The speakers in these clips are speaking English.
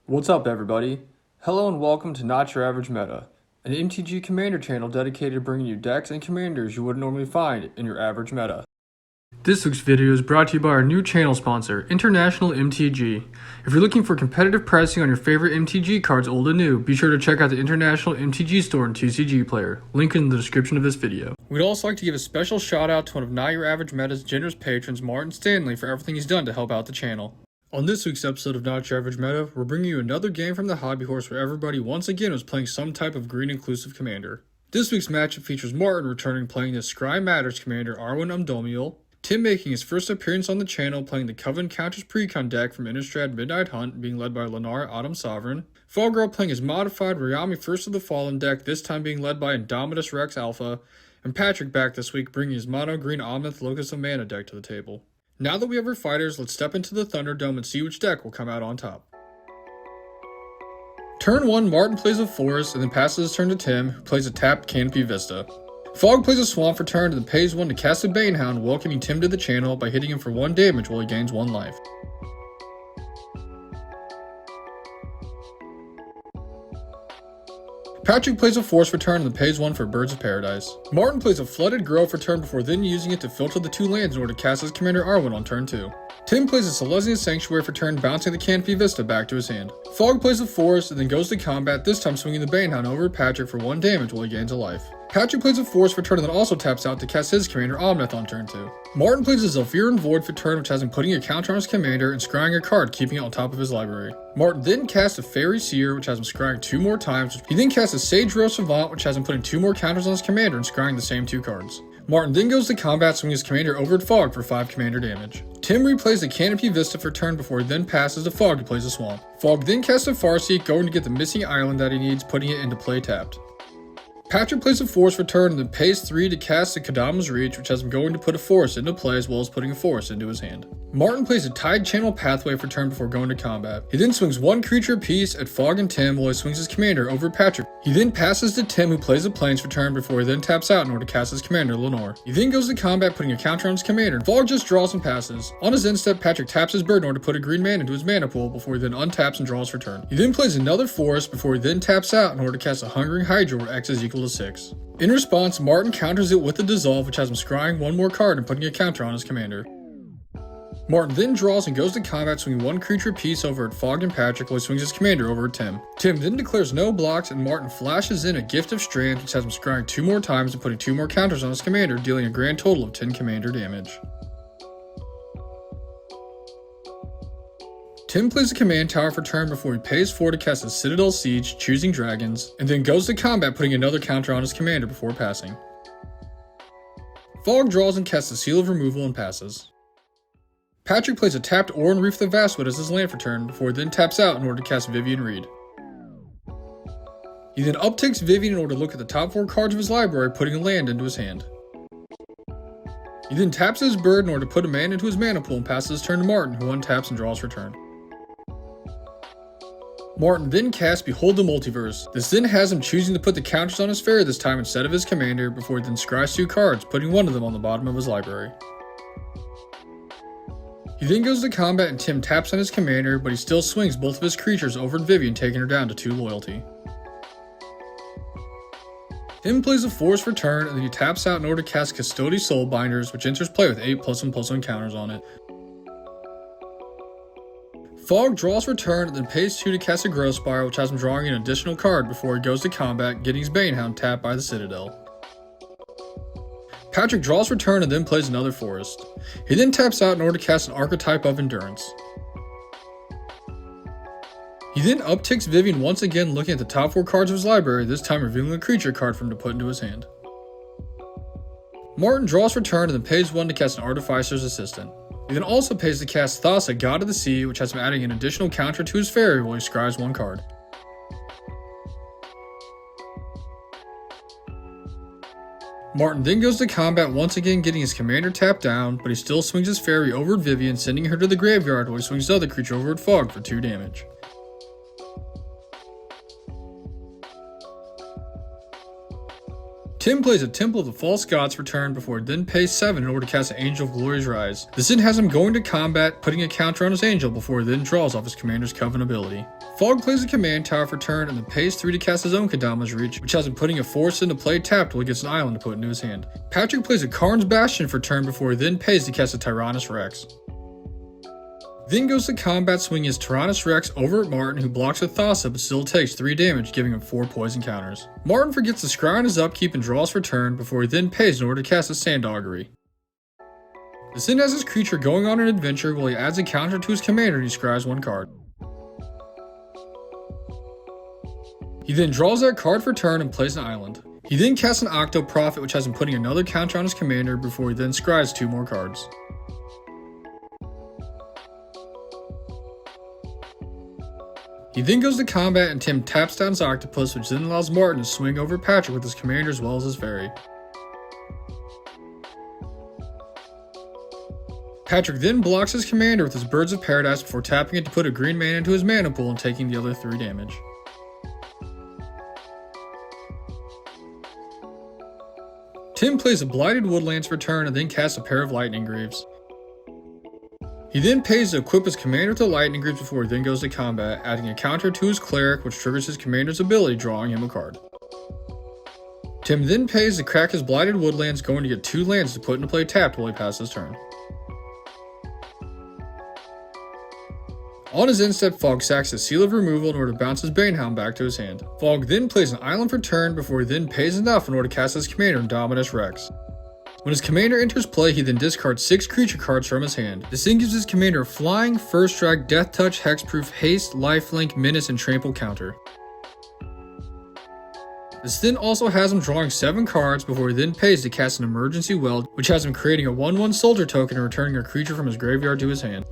What's up, everybody? Hello and welcome to Not Your Average Meta, an MTG Commander channel dedicated to bringing you decks and commanders you wouldn't normally find in your average meta. This week's video is brought to you by our new channel sponsor, International MTG. If you're looking for competitive pricing on your favorite MTG cards old and new, be sure to check out the International MTG store and TCG Player, link in the description of this video. We'd also like to give a special shout out to one of Not Your Average Meta's generous patrons, Martin Stanley, for everything he's done to help out the channel. On this week's episode of Not Your Average Meta, we're bringing you another game from the hobby horse where everybody once again was playing some type of green inclusive commander. This week's matchup features Martin returning playing the Scry Matters commander Arwen Undomiel, Tim making his first appearance on the channel playing the Coven Counters Precon deck from Innistrad Midnight Hunt being led by Leinore Autumn Sovereign, Fallgirl playing his modified Ryami First of the Fallen deck, this time being led by Indominus Rex Alpha, and Patrick back this week bringing his mono green Omnath Locus of Mana deck to the table. Now that we have our fighters, let's step into the Thunderdome and see which deck will come out on top. Turn 1, Martin plays a Forest and then passes his turn to Tim, who plays a tapped Canopy Vista. Fog plays a Swamp for turn and then pays 1 to cast a Banehound, welcoming Tim to the channel by hitting him for 1 damage while he gains 1 life. Patrick plays a Force for turn and then pays 1 for Birds of Paradise. Martin plays a Flooded Grove for turn before then using it to filter the 2 lands in order to cast his commander Arwen on turn 2. Tim plays a Selesnya Sanctuary for turn, bouncing the Canopy Vista back to his hand. Fog plays a Forest and then goes to combat, this time swinging the Banehound over at Patrick for 1 damage while he gains a life. Patrick plays a Force for turn and then also taps out to cast his commander Omnath on turn 2. Martin plays a Zephyrian Void for turn, which has him putting a counter on his commander and scrying a card, keeping it on top of his library. Martin then casts a Fairy Seer, which has him scrying 2 more times. He then casts a Sage Rose Savant, which has him putting 2 more counters on his commander and scrying the same 2 cards. Martin then goes to combat, swinging his commander over at Fog for 5 commander damage. Tim replays the Canopy Vista for turn before he then passes to Fog, who plays a Swamp. Fog then casts a Farseek, going to get the missing island that he needs, putting it into play tapped. Patrick plays a Force for turn and then pays 3 to cast the Kadama's Reach, which has him going to put a Force into play as well as putting a Force into his hand. Martin plays a Tide Channel Pathway for turn before going to combat. He then swings 1 creature apiece at Fog and Tim while he swings his commander over Patrick. He then passes to Tim, who plays a Plains for turn before he then taps out in order to cast his commander Leinore. He then goes to combat, putting a counter on his commander. Fog just draws and passes. On his end step, Patrick taps his bird in order to put a green mana into his mana pool before he then untaps and draws for turn. He then plays another Forest before he then taps out in order to cast a Hungering Hydra where X is equal to 6. In response, Martin counters it with a Dissolve, which has him scrying 1 more card and putting a counter on his commander. Martin then draws and goes to combat, swinging 1 creature apiece over at Fog and Patrick while he swings his commander over at Tim. Tim then declares no blocks and Martin flashes in a Gift of Strands, which has him scrying 2 more times and putting 2 more counters on his commander, dealing a grand total of 10 commander damage. Tim plays a Command Tower for turn before he pays 4 to cast a Citadel Siege, choosing dragons, and then goes to combat, putting another counter on his commander before passing. Fog draws and casts a Seal of Removal and passes. Patrick plays a tapped Oran Reef the Vastwood as his land for turn before he then taps out in order to cast Vivian Reed. He then uptakes Vivian in order to look at the top 4 cards of his library, putting a land into his hand. He then taps his bird in order to put a mana into his mana pool and passes his turn to Martin, who untaps and draws for turn. Martin then casts Behold the Multiverse. This then has him choosing to put the counters on his fairy this time instead of his commander before he then scries 2 cards, putting 1 of them on the bottom of his library. He then goes to combat and Tim taps on his commander, but he still swings both of his creatures over at Vivian, taking her down to 2 loyalty. Tim plays a Force for turn and then he taps out in order to cast Custody Soulbinders, which enters play with 8+1/+1 counters on it. Fog draws for turn and then pays 2 to cast a Growth Spiral, which has him drawing an additional card before he goes to combat, getting his Banehound tapped by the Citadel. Patrick draws for turn and then plays another Forest. He then taps out in order to cast an Archetype of Endurance. He then upticks Vivian once again, looking at the top 4 cards of his library, this time revealing a creature card for him to put into his hand. Martin draws for turn and then pays 1 to cast an Artificer's Assistant. He then also pays to cast Thassa, God of the Sea, which has him adding an additional counter to his fairy while he scries 1 card. Martin then goes to combat once again, getting his commander tapped down, but he still swings his fairy over at Vivian, sending her to the graveyard while he swings the other creature over at Fog for 2 damage. Tim plays a Temple of the False Gods for turn before it then pays 7 in order to cast an Angel of Glory's Rise. This then has him going to combat, putting a counter on his Angel before it then draws off his commander's Covenant ability. Fogg plays a Command Tower for turn and then pays 3 to cast his own Kadama's Reach, which has him putting a Force into play tapped while he gets an island to put into his hand. Patrick plays a Karn's Bastion for turn before he then pays to cast a Indominus Rex. Then goes to combat swinging his Indominus Rex over at Martin, who blocks with Thassa but still takes 3 damage, giving him 4 poison counters. Martin forgets to scry on his upkeep and draws for turn before he then pays in order to cast a Sand Augury. This then has his creature going on an adventure while he adds a counter to his commander and he scries 1 card. He then draws that card for turn and plays an island. He then casts an Octo Prophet, which has him putting another counter on his commander before he then scries 2 more cards. He then goes to combat and Tim taps down his Octopus, which then allows Martin to swing over Patrick with his commander as well as his fairy. Patrick then blocks his commander with his Birds of Paradise before tapping it to put a green mana into his mana pool and taking the other 3 damage. Tim plays a Blighted Woodlands for turn and then casts a pair of Lightning Greaves. He then pays to equip his commander with the Lightning Greaves before he then goes to combat, adding a counter to his Cleric, which triggers his commander's ability, drawing him a card. Tim then pays to crack his Blighted Woodlands, going to get 2 lands to put into play tapped while he passes his turn. On his end step, Fogg sacks his Seal of Removal in order to bounce his Banehound back to his hand. Fogg then plays an island for turn before he then pays enough in order to cast his commander Indominus Rex. When his commander enters play, he then discards 6 creature cards from his hand. This then gives his commander a Flying, First Strike, Death Touch, Hexproof, Haste, Lifelink, Menace, and Trample counter. This then also has him drawing 7 cards before he then pays to cast an Emergency Weld, which has him creating a 1/1 soldier token and returning a creature from his graveyard to his hand.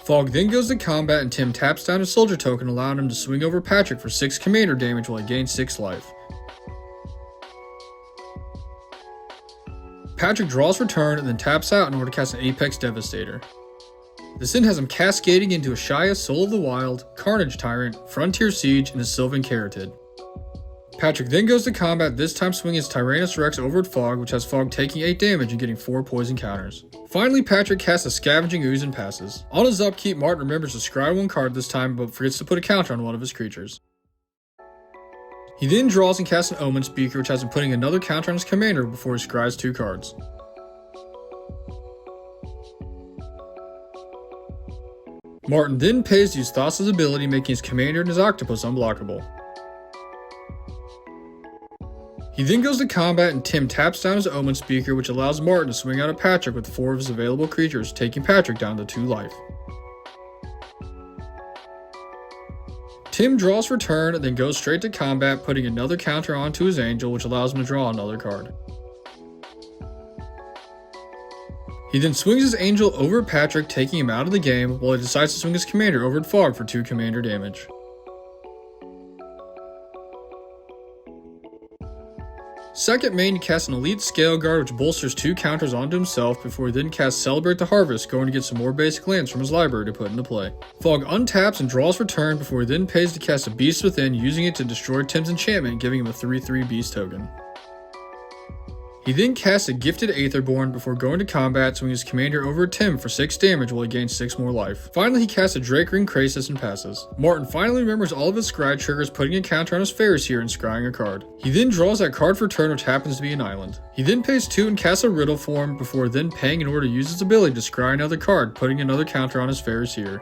Fogg then goes to combat and Tim taps down his soldier token, allowing him to swing over Patrick for 6 commander damage while he gains 6 life. Patrick draws for turn and then taps out in order to cast an Apex Devastator. This then has him cascading into a Shia, Soul of the Wild, Carnage Tyrant, Frontier Siege, and a Sylvan Caryatid. Patrick then goes to combat, this time swinging his Indominus Rex over at Fogg, which has Fogg taking 8 damage and getting 4 poison counters. Finally, Patrick casts a Scavenging Ooze and passes. On his upkeep, Martin remembers to scry 1 card this time, but forgets to put a counter on one of his creatures. He then draws and casts an Omen Speaker, which has him putting another counter on his commander before he scries 2 cards. Martin then pays to use Thassa's ability, making his commander and his Octopus unblockable. He then goes to combat and Tim taps down his Omen Speaker, which allows Martin to swing out at Patrick with 4 of his available creatures, taking Patrick down to 2 life. Tim draws for turn and then goes straight to combat, putting another counter onto his Angel, which allows him to draw another card. He then swings his Angel over at Patrick, taking him out of the game, while he decides to swing his commander over at Fogg for 2 commander damage. Second main, he casts an Elite Scale Guard, which bolsters 2 counters onto himself before he then casts Celebrate the Harvest, going to get some more basic lands from his library to put into play. Fogg untaps and draws for turn before he then pays to cast a Beast Within, using it to destroy Tim's enchantment, giving him a 3/3 Beast token. He then casts a Gifted Aetherborn before going to combat, swinging his commander over at Tim for 6 damage while he gains 6 more life. Finally, he casts a Drake Ring Krasis and passes. Martin finally remembers all of his scry triggers, putting a counter on his Ferris here and scrying a card. He then draws that card for turn, which happens to be an island. He then pays 2 and casts a Riddle form before then paying in order to use his ability to scry another card, putting another counter on his Ferris here.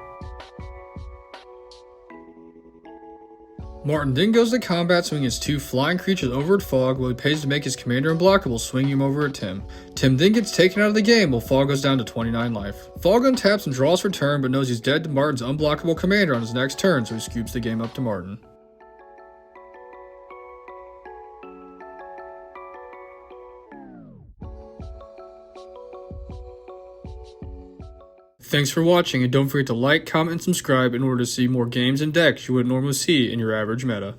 Martin then goes to combat, swinging his 2 flying creatures over at Fogg while he pays to make his commander unblockable, swinging him over at Tim. Tim then gets taken out of the game while Fogg goes down to 29 life. Fogg untaps and draws for turn, but knows he's dead to Martin's unblockable commander on his next turn, so he scoops the game up to Martin. Thanks for watching, and don't forget to like, comment, and subscribe in order to see more games and decks you wouldn't normally see in your average meta.